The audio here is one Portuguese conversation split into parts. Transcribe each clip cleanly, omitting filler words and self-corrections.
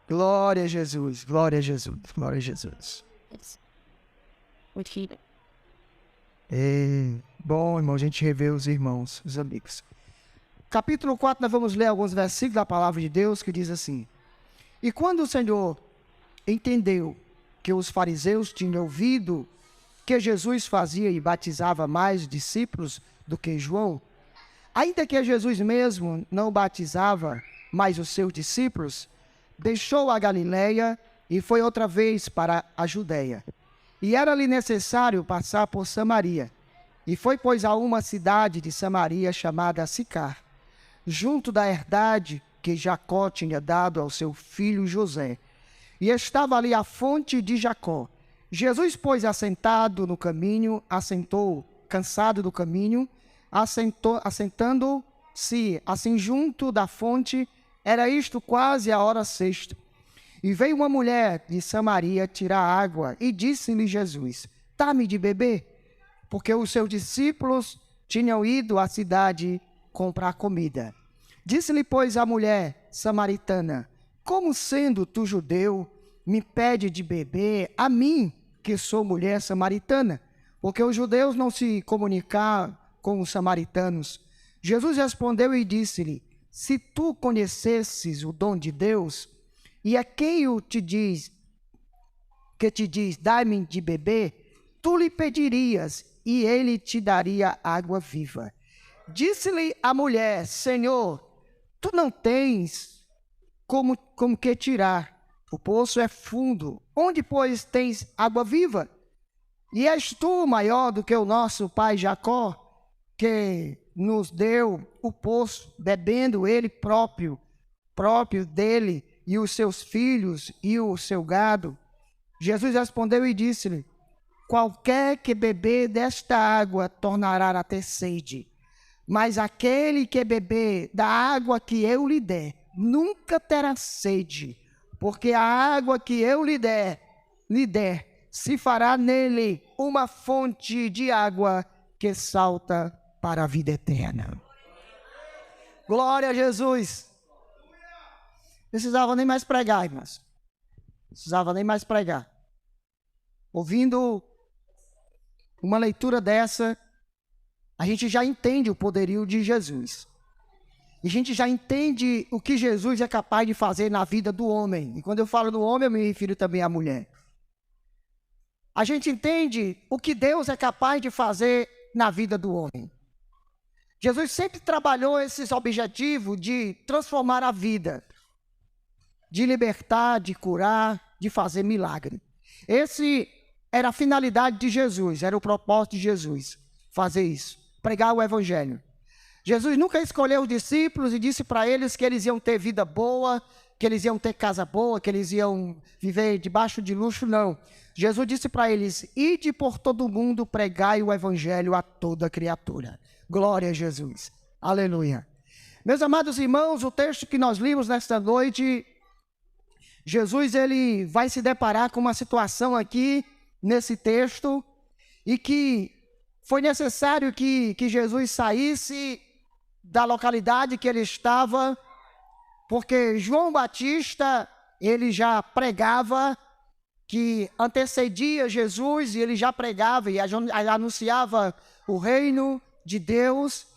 Glória a Jesus, glória a Jesus, glória a Jesus. É bom, irmão, a gente rever os irmãos, os amigos. Capítulo 4, nós vamos ler alguns versículos da palavra de Deus que diz assim: E quando o Senhor entendeu que os fariseus tinham ouvido que Jesus fazia e batizava mais discípulos do que João, ainda que Jesus mesmo não batizava mais os seus discípulos, deixou a Galileia e foi outra vez para a Judéia. E era-lhe necessário passar por Samaria. E foi, pois, a uma cidade de Samaria chamada Sicar, junto da herdade que Jacó tinha dado ao seu filho José. E estava ali a fonte de Jacó. Jesus, pois, assentado no caminho, cansado do caminho, assentando-se assim junto da fonte, era isto quase a hora sexta. E veio uma mulher de Samaria tirar água, e disse-lhe Jesus: Dá-me de beber, porque os seus discípulos tinham ido à cidade comprar comida. Disse-lhe, pois, a mulher samaritana: Como sendo tu judeu, me pede de beber a mim, que sou mulher samaritana? Porque os judeus não se comunicavam com os samaritanos. Jesus respondeu e disse-lhe: Se tu conhecesses o dom de Deus, e a quem te diz, dai-me de beber, tu lhe pedirias, e ele te daria água viva. Disse-lhe a mulher: Senhor, tu não tens como que tirar, o poço é fundo, onde, pois, tens água viva? E és tu maior do que o nosso pai Jacó, que nos deu o poço, bebendo ele próprio dele, e os seus filhos e o seu gado? Jesus respondeu e disse-lhe: Qualquer que beber desta água tornará a ter sede, mas aquele que beber da água que eu lhe der, nunca terá sede, porque a água que eu lhe der, se fará nele uma fonte de água que salta para a vida eterna. Glória a Jesus. Precisava nem mais pregar, irmãos. Precisava nem mais pregar. Ouvindo uma leitura dessa, a gente já entende o poderio de Jesus. E a gente já entende o que Jesus é capaz de fazer na vida do homem. E quando eu falo do homem, eu me refiro também à mulher. A gente entende o que Deus é capaz de fazer na vida do homem. Jesus sempre trabalhou esses objetivos de transformar a vida, de libertar, de curar, de fazer milagre. Esse era a finalidade de Jesus, era o propósito de Jesus, fazer isso, pregar o evangelho. Jesus nunca escolheu os discípulos e disse para eles que eles iam ter vida boa, que eles iam ter casa boa, que eles iam viver debaixo de luxo, não. Jesus disse para eles: ide por todo o mundo, pregai o evangelho a toda criatura. Glória a Jesus. Aleluia. Meus amados irmãos, o texto que nós limos nesta noite, Jesus ele vai se deparar com uma situação aqui nesse texto, e que foi necessário que Jesus saísse da localidade que ele estava, porque João Batista, ele já pregava, que antecedia Jesus, e ele já pregava e anunciava o reino de Deus.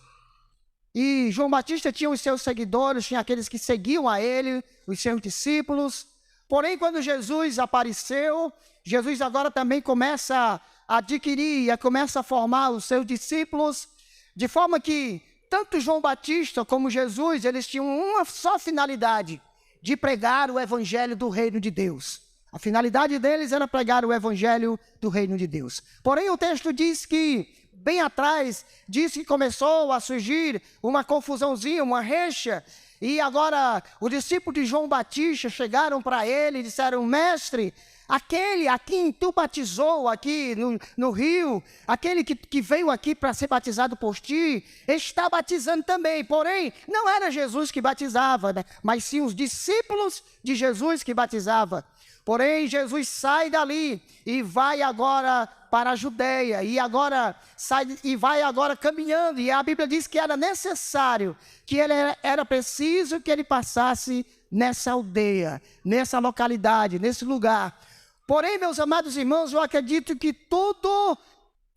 E João Batista tinha os seus seguidores, tinha aqueles que seguiam a ele, os seus discípulos. Porém, quando Jesus apareceu, Jesus agora também começa a adquirir, começa a formar os seus discípulos, de forma que tanto João Batista como Jesus, eles tinham uma só finalidade: de pregar o evangelho do reino de Deus. A finalidade deles era pregar o evangelho do reino de Deus. Porém, o texto diz que, bem atrás, diz que começou a surgir uma confusãozinha, uma rixa. E agora, os discípulos de João Batista chegaram para ele e disseram: mestre, aquele a quem tu batizou aqui no rio, aquele que veio aqui para ser batizado por ti, está batizando também. Porém, não era Jesus que batizava, né? Mas sim os discípulos de Jesus que batizavam. Porém, Jesus sai dali e vai agora para a Judéia, e agora sai e vai agora caminhando, e a Bíblia diz que era necessário, que era preciso que ele passasse nessa aldeia, nessa localidade, nesse lugar. Porém, meus amados irmãos, eu acredito que tudo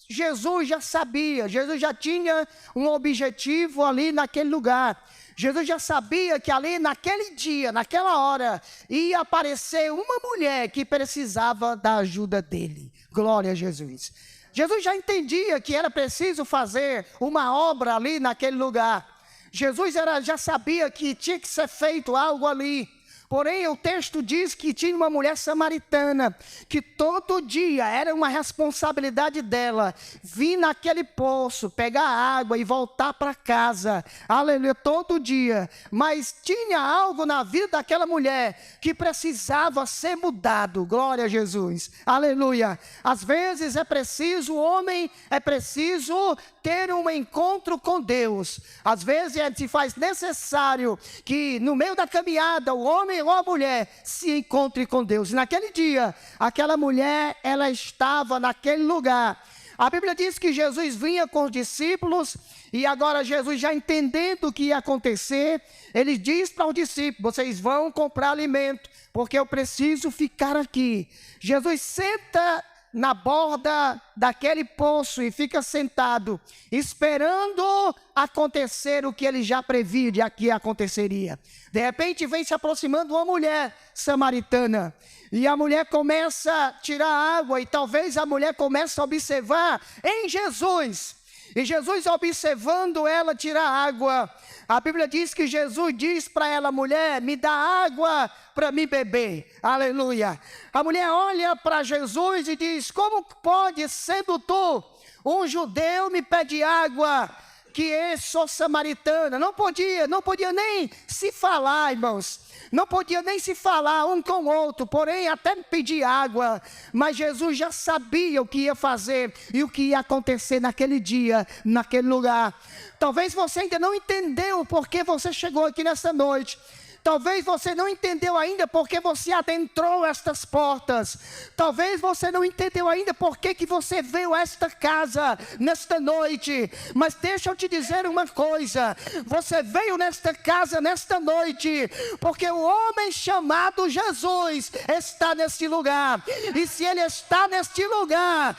Jesus já sabia, Jesus já tinha um objetivo ali naquele lugar. Jesus já sabia que ali naquele dia, naquela hora, ia aparecer uma mulher que precisava da ajuda dele. Glória a Jesus. Jesus já entendia que era preciso fazer uma obra ali naquele lugar. Jesus já sabia que tinha que ser feito algo ali. Porém, o texto diz que tinha uma mulher samaritana, que todo dia era uma responsabilidade dela, vir naquele poço, pegar água e voltar para casa, aleluia, todo dia. Mas tinha algo na vida daquela mulher que precisava ser mudado, glória a Jesus, aleluia. Às vezes é preciso, o homem é preciso ter um encontro com Deus. Às vezes se faz necessário que no meio da caminhada o homem ou a mulher se encontre com Deus. E naquele dia, aquela mulher, ela estava naquele lugar. A Bíblia diz que Jesus vinha com os discípulos e agora Jesus já entendendo o que ia acontecer, ele diz para os discípulos: vocês vão comprar alimento, porque eu preciso ficar aqui. Jesus senta na borda daquele poço e fica sentado, esperando acontecer o que ele já previa de que aconteceria. De repente vem se aproximando uma mulher samaritana, e a mulher começa a tirar água, e talvez a mulher comece a observar em Jesus, e Jesus observando ela tirar água, a Bíblia diz que Jesus diz para ela: mulher, me dá água para mim beber, aleluia. A mulher olha para Jesus e diz: como pode, sendo tu um judeu, me pede água, que eu sou samaritana? Não podia nem se falar, irmãos, não podia nem se falar um com o outro, porém até pedir água. Mas Jesus já sabia o que ia fazer e o que ia acontecer naquele dia, naquele lugar. Talvez você ainda não entendeu porque você chegou aqui nessa noite. Talvez você não entendeu ainda porque você adentrou estas portas. Talvez você não entendeu ainda porque que você veio a esta casa nesta noite. Mas deixa eu te dizer uma coisa. Você veio nesta casa nesta noite porque o homem chamado Jesus está neste lugar. E se ele está neste lugar,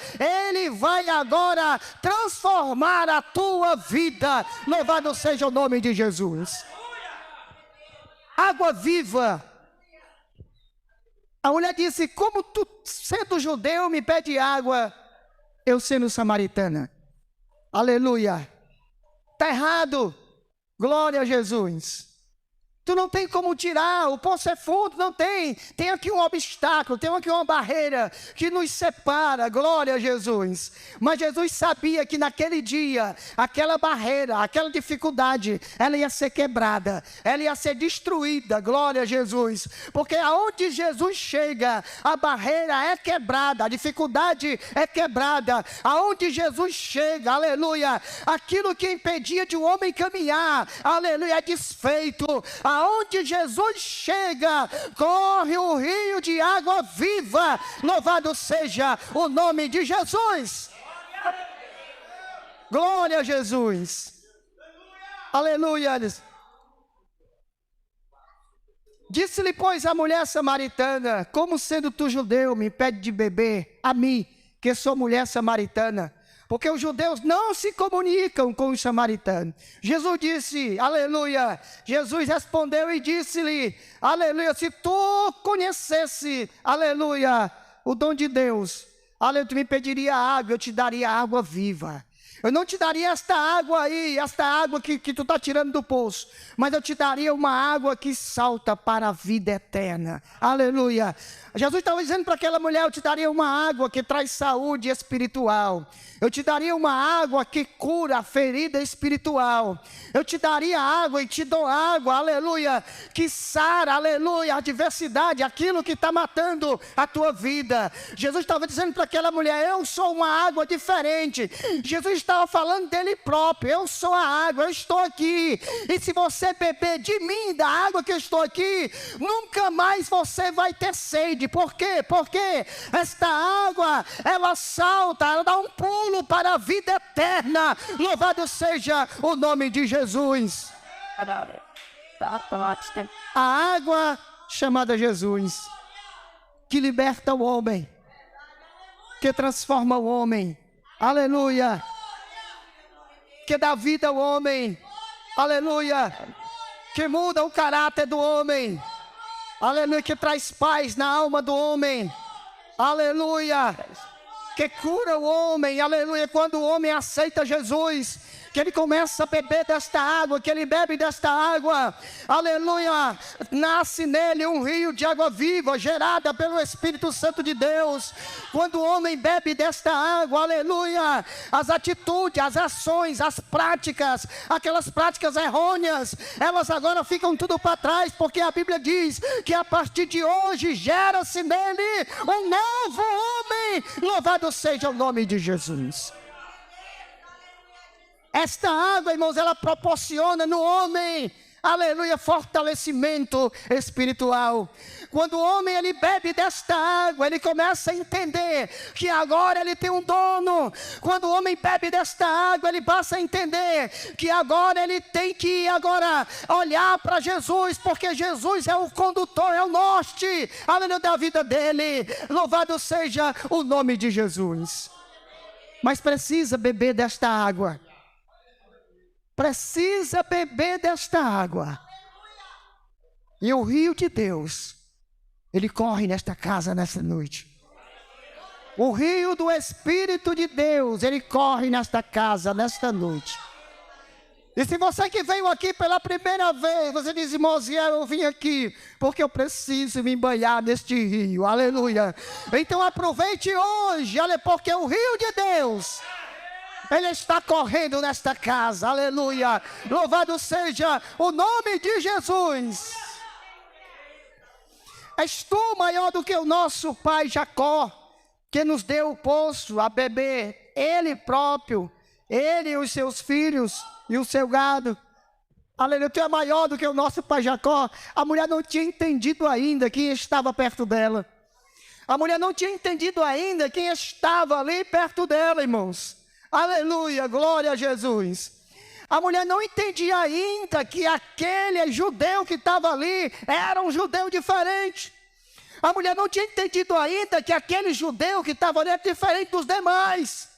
ele vai agora transformar a tua vida. Louvado seja o nome de Jesus. Água viva. A mulher disse: como tu, sendo judeu, me pede água, eu sendo samaritana? Aleluia. Está errado. Glória a Jesus. Tu não tem como tirar, o poço é fundo, não tem. Tem aqui um obstáculo, tem aqui uma barreira que nos separa, glória a Jesus. Mas Jesus sabia que naquele dia, aquela barreira, aquela dificuldade, ela ia ser quebrada, ela ia ser destruída, glória a Jesus. Porque aonde Jesus chega, a barreira é quebrada, a dificuldade é quebrada. Aonde Jesus chega, aleluia, aquilo que impedia de um homem caminhar, aleluia, é desfeito. Aonde Jesus chega, corre o rio de água viva. Louvado seja o nome de Jesus. Glória a Jesus. Aleluia. Disse-lhe, pois, a mulher samaritana: como sendo tu judeu, me pede de beber a mim, que sou mulher samaritana? Porque os judeus não se comunicam com os samaritanos. Jesus disse, aleluia, Jesus respondeu e disse-lhe, aleluia, se tu conhecesse, aleluia, o dom de Deus, aleluia, tu me pediria água, eu te daria água viva. Eu não te daria esta água aí, esta água que tu está tirando do poço, mas eu te daria uma água que salta para a vida eterna. Aleluia. Jesus estava dizendo para aquela mulher: eu te daria uma água que traz saúde espiritual. Eu te daria uma água que cura a ferida espiritual. Eu te daria água e te dou água, aleluia, que sara, aleluia, a adversidade, aquilo que está matando a tua vida. Jesus estava dizendo para aquela mulher: eu sou uma água diferente. Jesus estava falando dele próprio: eu sou a água, eu estou aqui. E se você beber de mim, da água que eu estou aqui, nunca mais você vai ter sede. Por quê? Porque esta água, ela salta, ela dá um pulo para a vida eterna. Louvado seja o nome de Jesus. A água chamada Jesus, que liberta o homem, que transforma o homem, aleluia, que dá vida ao homem, aleluia, que muda o caráter do homem, aleluia, que traz paz na alma do homem, aleluia, que cura o homem, aleluia, quando o homem aceita Jesus, que ele começa a beber desta água, que ele bebe desta água, aleluia, nasce nele um rio de água viva, gerada pelo Espírito Santo de Deus. Quando o homem bebe desta água, aleluia, as atitudes, as ações, as práticas, aquelas práticas errôneas, elas agora ficam tudo para trás, porque a Bíblia diz que a partir de hoje gera-se nele um novo homem. Louvado seja o nome de Jesus. Esta água, irmãos, ela proporciona no homem, aleluia, fortalecimento espiritual. Quando o homem ele bebe desta água, ele começa a entender que agora ele tem um dono. Quando o homem bebe desta água, ele passa a entender que agora ele tem que olhar para Jesus, porque Jesus é o condutor, é o norte, aleluia, da vida dele. Louvado seja o nome de Jesus. Mas precisa beber desta água. Precisa beber desta água. E o rio de Deus, ele corre nesta casa nesta noite. O rio do Espírito de Deus, ele corre nesta casa nesta noite. E se você que veio aqui pela primeira vez, você diz, Mosiel, eu vim aqui porque eu preciso me banhar neste rio, aleluia. Então aproveite hoje, porque o rio de Deus, ele está correndo nesta casa, aleluia. Louvado seja o nome de Jesus. És tu maior do que o nosso pai Jacó, que nos deu o poço a beber, ele próprio, ele e os seus filhos e o seu gado. Aleluia, tu é maior do que o nosso pai Jacó. A mulher não tinha entendido ainda quem estava perto dela. A mulher não tinha entendido ainda quem estava ali perto dela, irmãos. Aleluia, glória a Jesus. A mulher não entendia ainda que aquele judeu que estava ali era um judeu diferente. A mulher não tinha entendido ainda que aquele judeu que estava ali era diferente dos demais.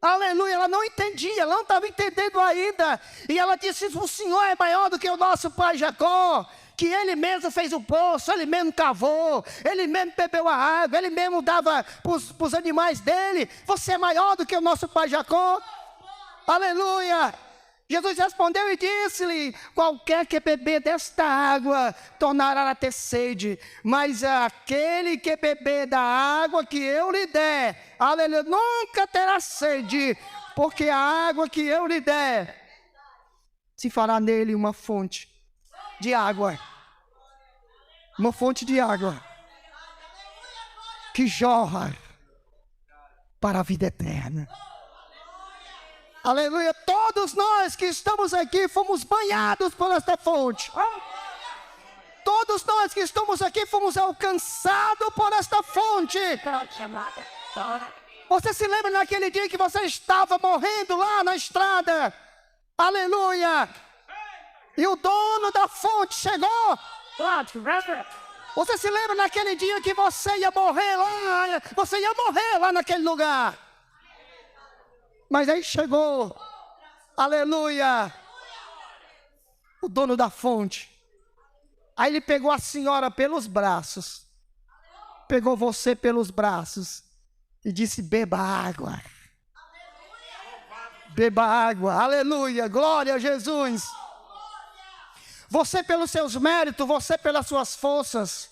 Aleluia, ela não entendia, ela não estava entendendo ainda. E ela disse, o Senhor é maior do que o nosso pai Jacó, que ele mesmo fez o poço, ele mesmo cavou, ele mesmo bebeu a água, ele mesmo dava para os animais dele. Você é maior do que o nosso pai Jacó? Aleluia! Jesus respondeu e disse-lhe, qualquer que beber desta água tornará a ter sede, mas aquele que beber da água que eu lhe der, aleluia, nunca terá sede, porque a água que eu lhe der, se fará nele uma fonte de água, uma fonte de água, que jorra para a vida eterna. Aleluia, todos nós que estamos aqui fomos banhados por esta fonte. Todos nós que estamos aqui fomos alcançados por esta fonte. Você se lembra naquele dia que você estava morrendo lá na estrada? Aleluia. E o dono da fonte chegou. Você se lembra naquele dia que você ia morrer lá? Você ia morrer lá naquele lugar. Mas aí chegou, aleluia, o dono da fonte. Aí ele pegou a senhora pelos braços, pegou você pelos braços e disse, beba água. Beba água, aleluia, glória a Jesus. Você pelos seus méritos, você pelas suas forças,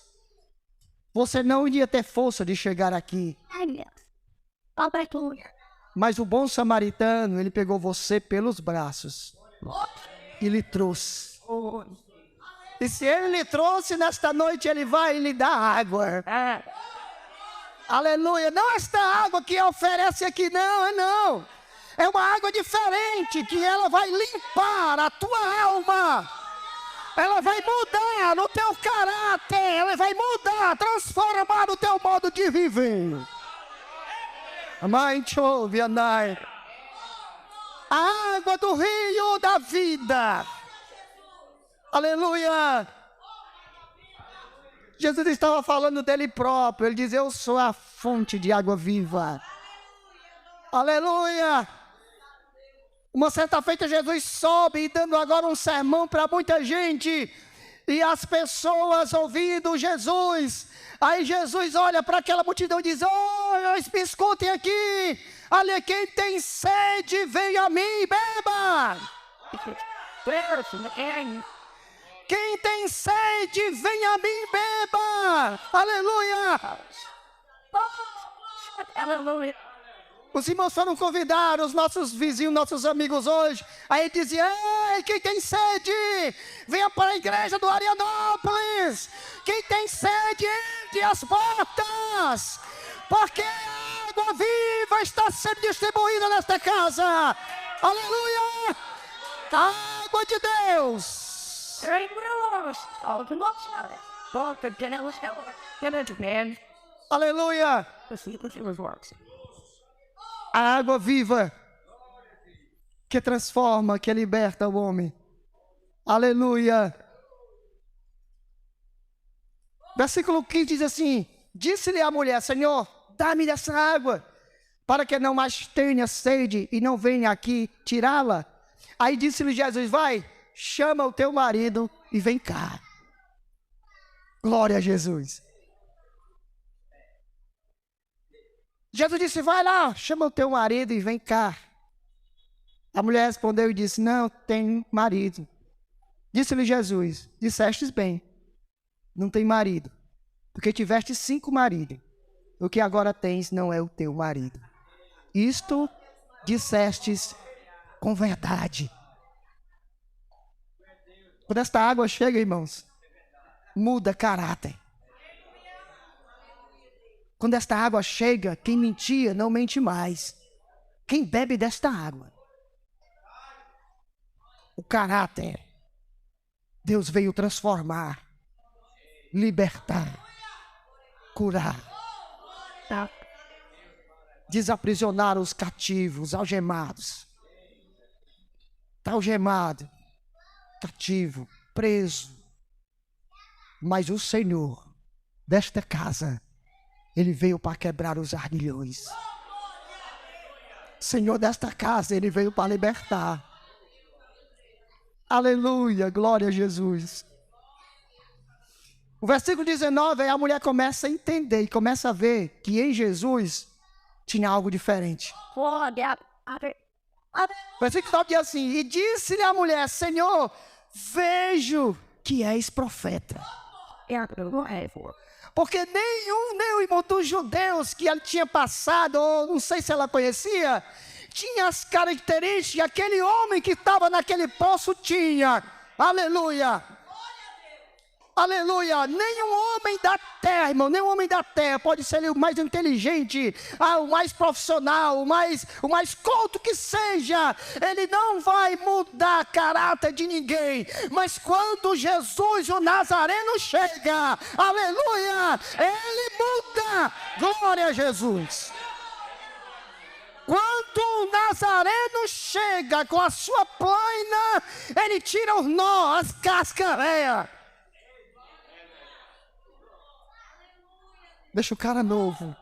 você não iria ter força de chegar aqui. Mas o bom samaritano, ele pegou você pelos braços e lhe trouxe. E se ele lhe trouxe nesta noite, ele vai lhe dar água. Aleluia. Não esta água que oferece aqui, não. É uma água diferente, que ela vai limpar a tua alma. Ela vai mudar no teu caráter. Ela vai mudar, transformar o teu modo de viver. A água do rio da vida. Aleluia! Jesus estava falando dele próprio. Ele diz: eu sou a fonte de água viva. Aleluia! Uma certa feita Jesus sobe e dando agora um sermão para muita gente. E as pessoas ouvindo Jesus. Aí Jesus olha para aquela multidão e diz: oh, me escutem aqui. Olha, quem tem sede, venha a mim e beba. Quem tem sede, venha a mim e beba. Aleluia. Aleluia. Os irmãos foram convidar os nossos vizinhos, nossos amigos hoje. Aí dizia: ei, quem tem sede, venha para a igreja do Arianópolis. Quem tem sede, entre as portas, porque a água viva está sendo distribuída nesta casa. Aleluia! A água de Deus. Aleluia! A água viva que transforma, que liberta o homem. Aleluia. Versículo 15 diz assim: disse-lhe a mulher: Senhor, dá-me dessa água, para que não mais tenha sede e não venha aqui tirá-la. Aí disse-lhe Jesus: vai, chama o teu marido e vem cá. Glória a Jesus. Jesus disse: vai lá, chama o teu marido e vem cá. A mulher respondeu e disse: não tenho marido. Disse-lhe Jesus: dissestes bem, não tem marido, porque tiveste 5 maridos. O que agora tens não é o teu marido. Isto dissestes com verdade. Quando esta água chega, irmãos, muda caráter. Quando esta água chega, quem mentia não mente mais. Quem bebe desta água, o caráter, Deus veio transformar, libertar, curar, desaprisionar os cativos, algemados. Está algemado, cativo, preso. Mas o Senhor desta casa, Ele veio para quebrar os ardilhões. Senhor desta casa, Ele veio para libertar. Aleluia, glória a Jesus. O versículo 19, aí a mulher começa a entender e começa a ver que em Jesus tinha algo diferente. O versículo 19 diz assim: e disse-lhe a mulher: Senhor, vejo que és profeta. Porque nenhum irmão dos judeus que ela tinha passado, ou não sei se ela conhecia, tinha as características que aquele homem que estava naquele poço tinha. Aleluia! Aleluia! Nenhum homem da terra, irmão, nenhum homem da terra, pode ser o mais inteligente, o mais profissional, o mais culto que seja, ele não vai mudar caráter de ninguém. Mas quando Jesus, o Nazareno, chega, aleluia, ele muda. Glória a Jesus. Quando o Nazareno chega com a sua plaina, ele tira os nós, as cascareias. Deixa o cara novo.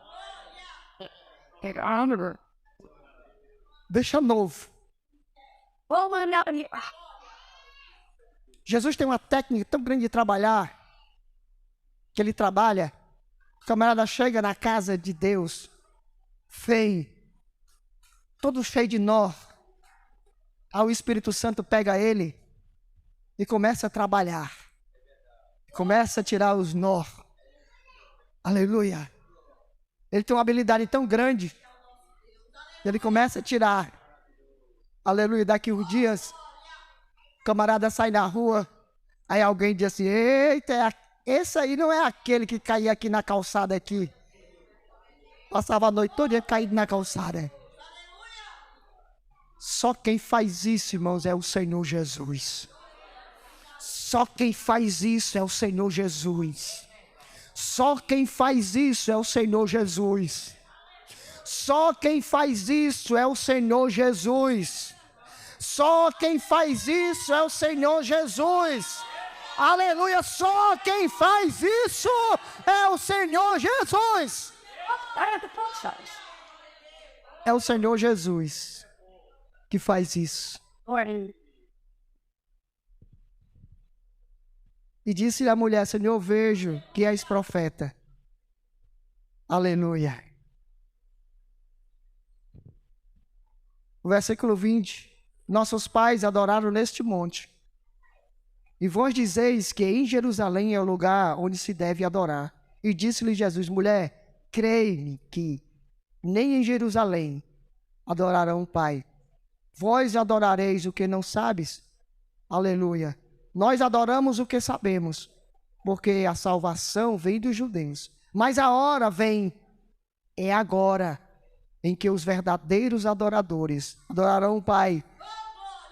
Deixa novo. Jesus tem uma técnica tão grande de trabalhar, que ele trabalha. O camarada chega na casa de Deus, feio, todo cheio de nó. Aí o Espírito Santo pega ele e começa a trabalhar. Começa a tirar os nós. Aleluia. Ele tem uma habilidade tão grande. Ele começa a tirar. Aleluia. Daqui uns dias, o camarada sai na rua. Aí alguém diz assim: eita, esse aí não é aquele que caía aqui na calçada aqui. Passava a noite toda caído na calçada. Só quem faz isso, irmãos, é o Senhor Jesus. Só quem faz isso é o Senhor Jesus. Só quem faz isso é o Senhor Jesus. Só quem faz isso é o Senhor Jesus. Só quem faz isso é o Senhor Jesus. Aleluia, só quem faz isso é o Senhor Jesus. É o Senhor Jesus que faz isso. E disse a mulher: Senhor, vejo que és profeta. Aleluia. O versículo 20. Nossos pais adoraram neste monte. E vós dizeis que em Jerusalém é o lugar onde se deve adorar. E disse-lhe Jesus: mulher, crei-me que nem em Jerusalém adorarão o Pai. Vós adorareis o que não sabes? Aleluia. Nós adoramos o que sabemos, porque a salvação vem dos judeus. Mas a hora vem, é agora, em que os verdadeiros adoradores adorarão o Pai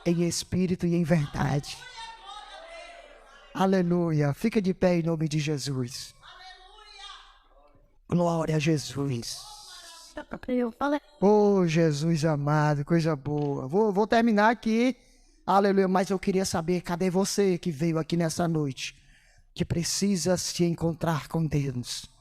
em espírito e em verdade. Aleluia. Fica de pé em nome de Jesus. Glória a Jesus. Oh, Jesus amado, coisa boa. Vou terminar aqui. Aleluia. Mas eu queria saber, cadê você que veio aqui nessa noite, que precisa se encontrar com Deus?